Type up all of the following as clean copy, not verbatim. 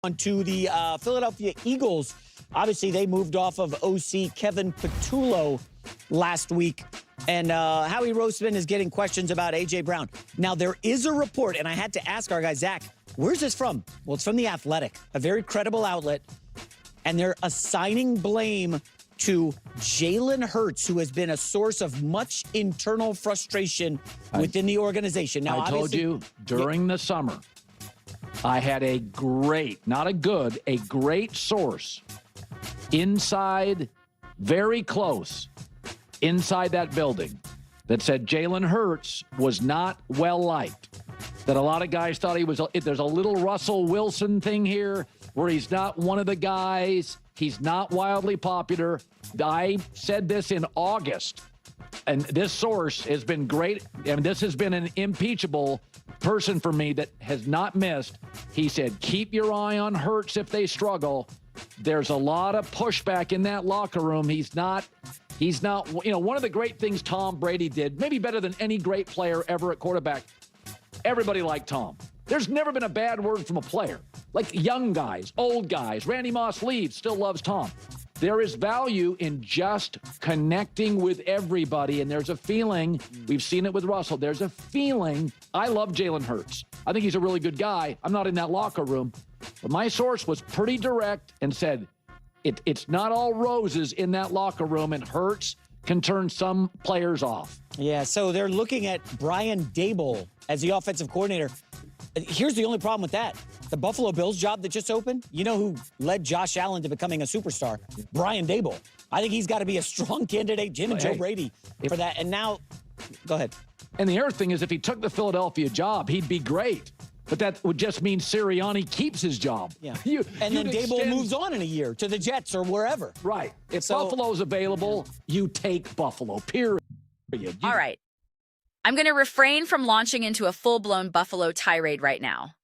On to the Philadelphia Eagles. Obviously, they moved off of OC Kevin Patullo last week. And Howie Roseman is getting questions about A.J. Brown. Now, there is a report, and I had to ask our guy, Zach, where's this from? Well, it's from The Athletic, a very credible outlet. And they're assigning blame to Jalen Hurts, who has been a source of much internal frustration within the organization. Now, I told you during the summer, I had a great, not a good, a great source inside, very close, inside that building that said Jalen Hurts was not well liked. That a lot of guys thought he was, there's a little Russell Wilson thing here where he's not one of the guys. He's not wildly popular. I said this in August, and this source has been great. I mean, this has been an impeachable person for me that has not missed. He said, keep your eye on Hurts if they struggle. There's a lot of pushback in that locker room. He's not, one of the great things Tom Brady did, maybe better than any great player ever at quarterback. Everybody liked Tom. There's never been a bad word from a player. Like young guys, old guys, Randy Moss leaves, still loves Tom. There is value in just connecting with everybody, and there's a feeling, we've seen it with Russell, there's a feeling, I love Jalen Hurts. I think he's a really good guy. I'm not in that locker room. But my source was pretty direct and said, it's not all roses in that locker room, and Hurts can turn some players off. Yeah, so they're looking at Brian Daboll as the offensive coordinator. Here's the only problem with that. The Buffalo Bills job that just opened, you know who led Josh Allen to becoming a superstar? Brian Daboll. I think he's got to be a strong candidate, Jim and Joe Brady, for that. And now, go ahead. And the other thing is, if he took the Philadelphia job, he'd be great. But that would just mean Sirianni keeps his job. Yeah. And then Daboll moves on in a year to the Jets or wherever. Right. If Buffalo's available, you take Buffalo, period. All right. I'm going to refrain from launching into a full-blown Buffalo tirade right now.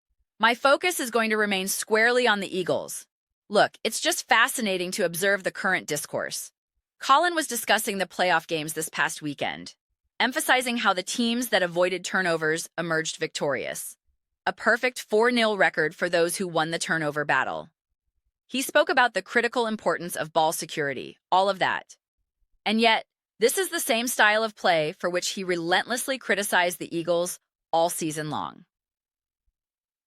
My focus is going to remain squarely on the Eagles. Look, it's just fascinating to observe the current discourse. Colin was discussing the playoff games this past weekend, emphasizing how the teams that avoided turnovers emerged victorious. A perfect 4-0 record for those who won the turnover battle. He spoke about the critical importance of ball security, all of that. And yet, this is the same style of play for which he relentlessly criticized the Eagles all season long.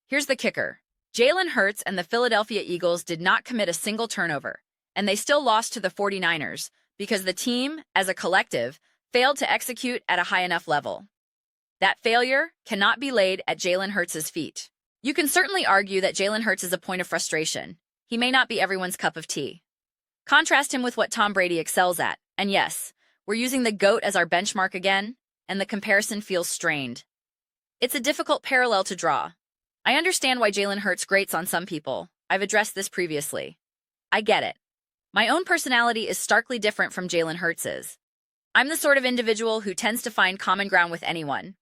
Here's the kicker. Jalen Hurts and the Philadelphia Eagles did not commit a single turnover, and they still lost to the 49ers because the team, as a collective, failed to execute at a high enough level. That failure cannot be laid at Jalen Hurts' feet. You can certainly argue that Jalen Hurts is a point of frustration. He may not be everyone's cup of tea. Contrast him with what Tom Brady excels at, and yes, we're using the GOAT as our benchmark again, and the comparison feels strained. It's a difficult parallel to draw. I understand why Jalen Hurts grates on some people. I've addressed this previously. I get it. My own personality is starkly different from Jalen Hurts's. I'm the sort of individual who tends to find common ground with anyone.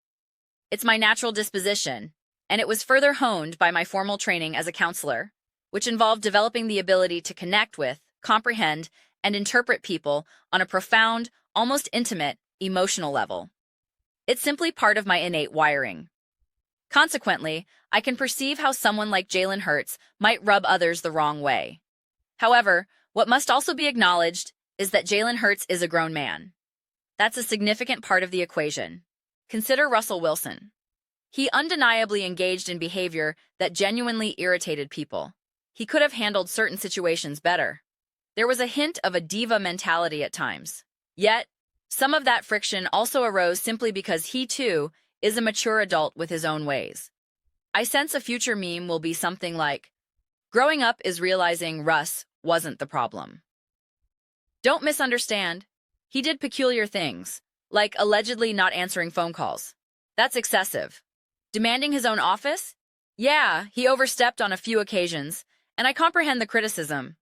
It's my natural disposition, and it was further honed by my formal training as a counselor, which involved developing the ability to connect with, comprehend, and interpret people on a profound, almost intimate, emotional level. It's simply part of my innate wiring. Consequently, I can perceive how someone like Jalen Hurts might rub others the wrong way. However, what must also be acknowledged is that Jalen Hurts is a grown man. That's a significant part of the equation. Consider Russell Wilson. He undeniably engaged in behavior that genuinely irritated people. He could have handled certain situations better. There was a hint of a diva mentality at times. Yet, some of that friction also arose simply because he, too, is a mature adult with his own ways. I sense a future meme will be something like, growing up is realizing Russ wasn't the problem. Don't misunderstand. He did peculiar things, like allegedly not answering phone calls. That's excessive. Demanding his own office? Yeah, he overstepped on a few occasions, and I comprehend the criticism.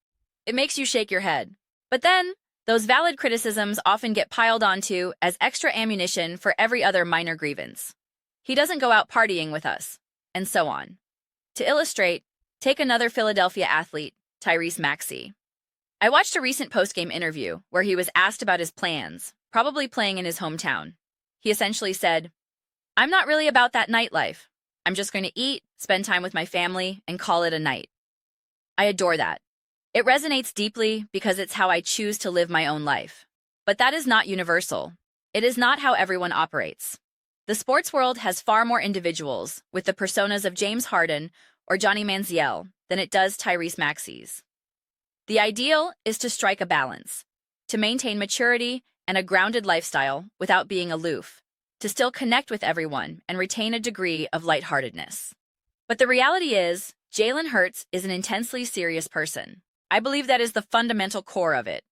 It makes you shake your head. But then, those valid criticisms often get piled onto as extra ammunition for every other minor grievance. He doesn't go out partying with us, and so on. To illustrate, take another Philadelphia athlete, Tyrese Maxey. I watched a recent post-game interview where he was asked about his plans, probably playing in his hometown. He essentially said, "I'm not really about that nightlife. I'm just going to eat, spend time with my family, and call it a night." I adore that. It resonates deeply because it's how I choose to live my own life. But that is not universal. It is not how everyone operates. The sports world has far more individuals with the personas of James Harden or Johnny Manziel than it does Tyrese Maxey's. The ideal is to strike a balance, to maintain maturity and a grounded lifestyle without being aloof, to still connect with everyone and retain a degree of lightheartedness. But the reality is, Jalen Hurts is an intensely serious person. I believe that is the fundamental core of it.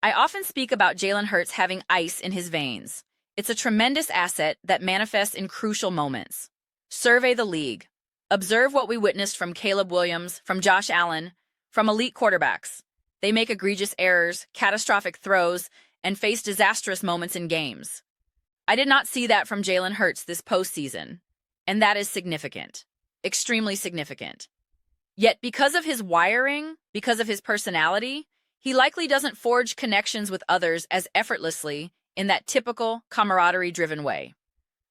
I often speak about Jalen Hurts having ice in his veins. It's a tremendous asset that manifests in crucial moments. Survey the league. Observe what we witnessed from Caleb Williams, from Josh Allen, from elite quarterbacks. They make egregious errors, catastrophic throws, and face disastrous moments in games. I did not see that from Jalen Hurts this postseason, and that is significant, extremely significant. Yet because of his wiring, because of his personality, he likely doesn't forge connections with others as effortlessly in that typical camaraderie-driven way.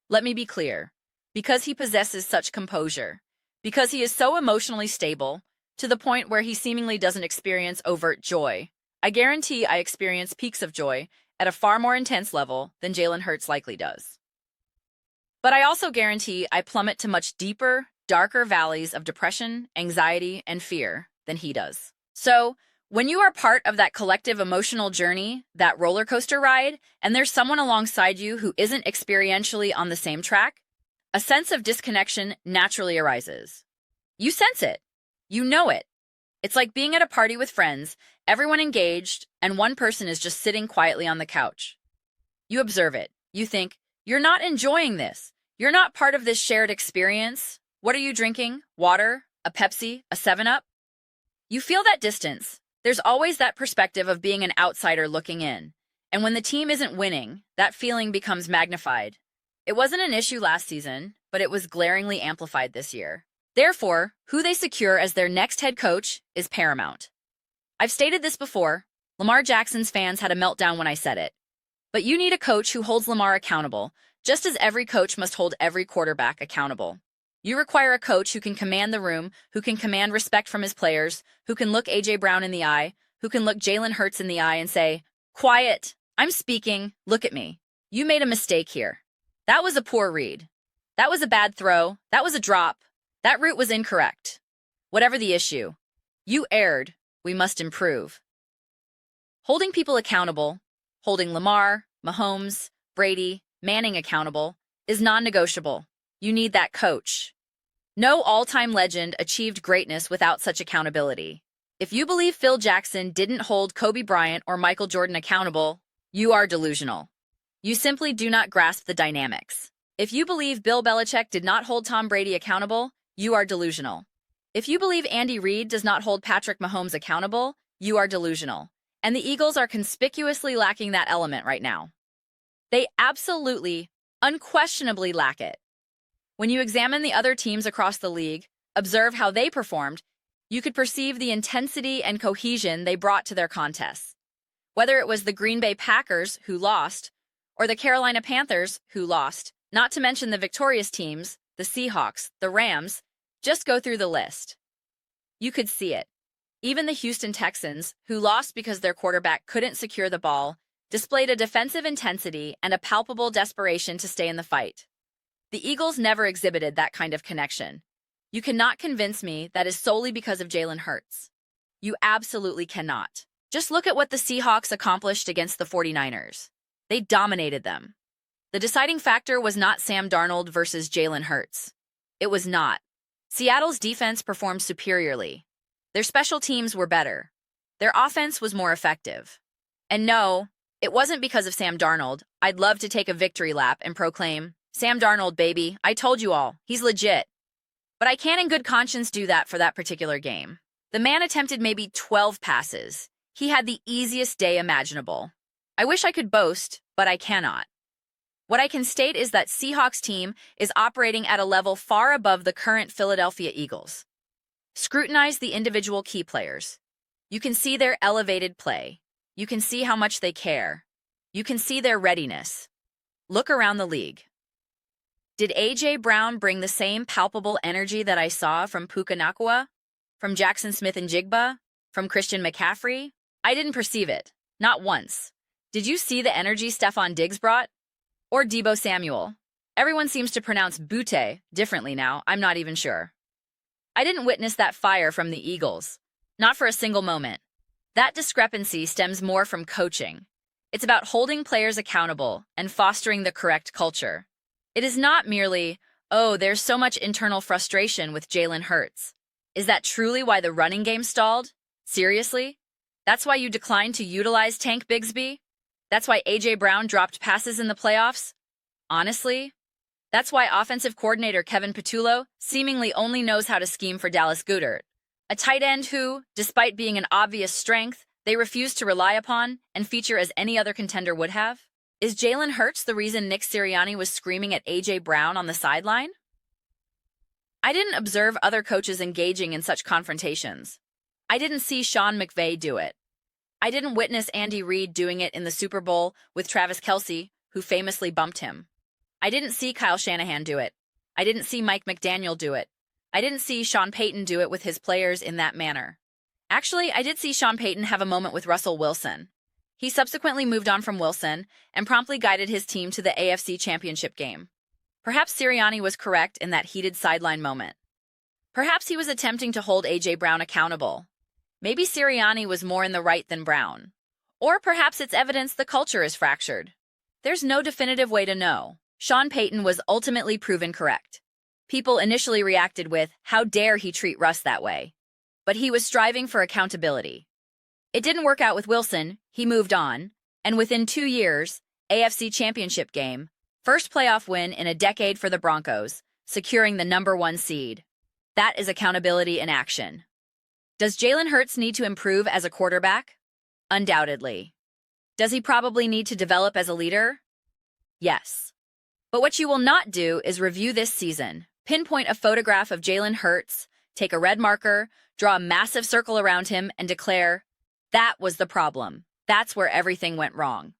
Let me be clear. Because he possesses such composure, because he is so emotionally stable, to the point where he seemingly doesn't experience overt joy, I guarantee I experience peaks of joy at a far more intense level than Jalen Hurts likely does. But I also guarantee I plummet to much deeper, darker valleys of depression, anxiety, and fear than he does. So, when you are part of that collective emotional journey, that roller coaster ride, and there's someone alongside you who isn't experientially on the same track, a sense of disconnection naturally arises. You sense it. You know it. It's like being at a party with friends, everyone engaged, and one person is just sitting quietly on the couch. You observe it. You think, you're not enjoying this. You're not part of this shared experience. What are you drinking? Water? A Pepsi? A 7-Up? You feel that distance. There's always that perspective of being an outsider looking in. And when the team isn't winning, that feeling becomes magnified. It wasn't an issue last season, but it was glaringly amplified this year. Therefore, who they secure as their next head coach is paramount. I've stated this before. Lamar Jackson's fans had a meltdown when I said it. But you need a coach who holds Lamar accountable, just as every coach must hold every quarterback accountable. You require a coach who can command the room, who can command respect from his players, who can look A.J. Brown in the eye, who can look Jalen Hurts in the eye and say, "Quiet, I'm speaking, look at me. You made a mistake here. That was a poor read. That was a bad throw. That was a drop. That route was incorrect. Whatever the issue, you erred. We must improve." Holding people accountable, holding Lamar, Mahomes, Brady, Manning accountable, is non-negotiable. You need that coach. No all-time legend achieved greatness without such accountability. If you believe Phil Jackson didn't hold Kobe Bryant or Michael Jordan accountable, you are delusional. You simply do not grasp the dynamics. If you believe Bill Belichick did not hold Tom Brady accountable, you are delusional. If you believe Andy Reid does not hold Patrick Mahomes accountable, you are delusional. And the Eagles are conspicuously lacking that element right now. They absolutely, unquestionably lack it. When you examine the other teams across the league, observe how they performed, you could perceive the intensity and cohesion they brought to their contests. Whether it was the Green Bay Packers, who lost, or the Carolina Panthers, who lost, not to mention the victorious teams, the Seahawks, the Rams, just go through the list. You could see it. Even the Houston Texans, who lost because their quarterback couldn't secure the ball, displayed a defensive intensity and a palpable desperation to stay in the fight. The Eagles never exhibited that kind of connection. You cannot convince me that is solely because of Jalen Hurts. You absolutely cannot. Just look at what the Seahawks accomplished against the 49ers. They dominated them. The deciding factor was not Sam Darnold versus Jalen Hurts. It was not. Seattle's defense performed superiorly. Their special teams were better. Their offense was more effective. And no, it wasn't because of Sam Darnold. I'd love to take a victory lap and proclaim, "Sam Darnold, baby, I told you all, he's legit." But I can't in good conscience do that for that particular game. The man attempted maybe 12 passes. He had the easiest day imaginable. I wish I could boast, but I cannot. What I can state is that Seahawks team is operating at a level far above the current Philadelphia Eagles. Scrutinize the individual key players. You can see their elevated play. You can see how much they care. You can see their readiness. Look around the league. Did A.J. Brown bring the same palpable energy that I saw from Puka Nacua, From Jackson Smith and Jigba? From Christian McCaffrey? I didn't perceive it. Not once. Did you see the energy Stephon Diggs brought? Or Deebo Samuel? Everyone seems to pronounce Butte differently now. I'm not even sure. I didn't witness that fire from the Eagles. Not for a single moment. That discrepancy stems more from coaching. It's about holding players accountable and fostering the correct culture. It is not merely, oh, there's so much internal frustration with Jalen Hurts. Is that truly why the running game stalled? Seriously? That's why you declined to utilize Tank Bigsby? That's why A.J. Brown dropped passes in the playoffs? Honestly? That's why offensive coordinator Kevin Patullo seemingly only knows how to scheme for Dallas Goedert, a tight end who, despite being an obvious strength, they refuse to rely upon and feature as any other contender would have? Is Jalen Hurts the reason Nick Sirianni was screaming at A.J. Brown on the sideline? I didn't observe other coaches engaging in such confrontations. I didn't see Sean McVay do it. I didn't witness Andy Reid doing it in the Super Bowl with Travis Kelce, who famously bumped him. I didn't see Kyle Shanahan do it. I didn't see Mike McDaniel do it. I didn't see Sean Payton do it with his players in that manner. Actually, I did see Sean Payton have a moment with Russell Wilson. He subsequently moved on from Wilson and promptly guided his team to the AFC Championship game. Perhaps Sirianni was correct in that heated sideline moment. Perhaps he was attempting to hold A.J. Brown accountable. Maybe Sirianni was more in the right than Brown. Or perhaps it's evidence the culture is fractured. There's no definitive way to know. Sean Payton was ultimately proven correct. People initially reacted with, how dare he treat Russ that way? But he was striving for accountability. It didn't work out with Wilson, he moved on, and within 2 years, AFC Championship game, first playoff win in a decade for the Broncos, securing the #1 seed. That is accountability in action. Does Jalen Hurts need to improve as a quarterback? Undoubtedly. Does he probably need to develop as a leader? Yes. But what you will not do is review this season, pinpoint a photograph of Jalen Hurts, take a red marker, draw a massive circle around him, and declare, that was the problem. That's where everything went wrong.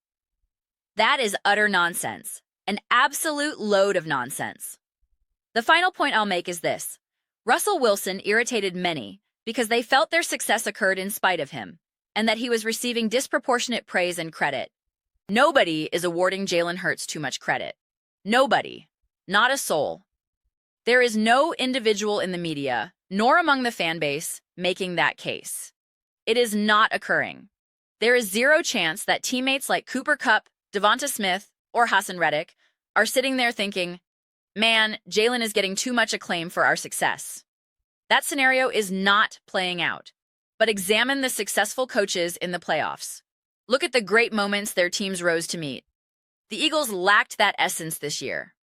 That is utter nonsense. An absolute load of nonsense. The final point I'll make is this. Russell Wilson irritated many because they felt their success occurred in spite of him, and that he was receiving disproportionate praise and credit. Nobody is awarding Jalen Hurts too much credit. Nobody. Not a soul. There is no individual in the media, nor among the fan base, making that case. It is not occurring. There is zero chance that teammates like Cooper Kupp, Devonta Smith, or Hassan Reddick are sitting there thinking, man, Jalen is getting too much acclaim for our success. That scenario is not playing out. But examine the successful coaches in the playoffs. Look at the great moments their teams rose to meet. The Eagles lacked that essence this year.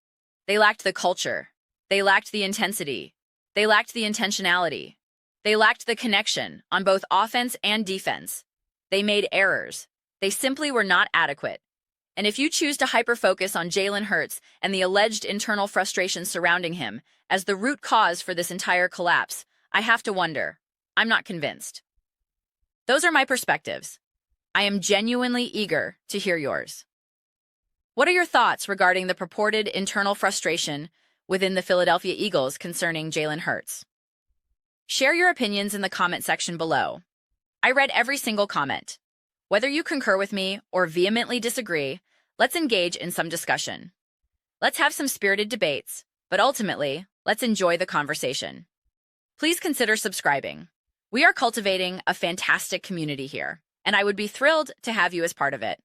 They lacked the culture. They lacked the intensity. They lacked the intentionality. They lacked the connection on both offense and defense. They made errors. They simply were not adequate. And if you choose to hyper-focus on Jalen Hurts and the alleged internal frustration surrounding him as the root cause for this entire collapse, I have to wonder. I'm not convinced. Those are my perspectives. I am genuinely eager to hear yours. What are your thoughts regarding the purported internal frustration within the Philadelphia Eagles concerning Jalen Hurts? Share your opinions in the comment section below. I read every single comment. Whether you concur with me or vehemently disagree, let's engage in some discussion. Let's have some spirited debates, but ultimately, let's enjoy the conversation. Please consider subscribing. We are cultivating a fantastic community here, and I would be thrilled to have you as part of it.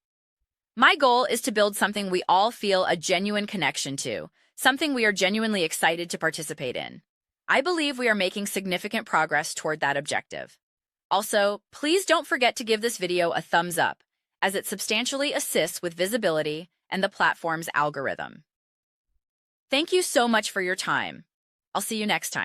My goal is to build something we all feel a genuine connection to, something we are genuinely excited to participate in. I believe we are making significant progress toward that objective. Also, please don't forget to give this video a thumbs up, as it substantially assists with visibility and the platform's algorithm. Thank you so much for your time. I'll see you next time.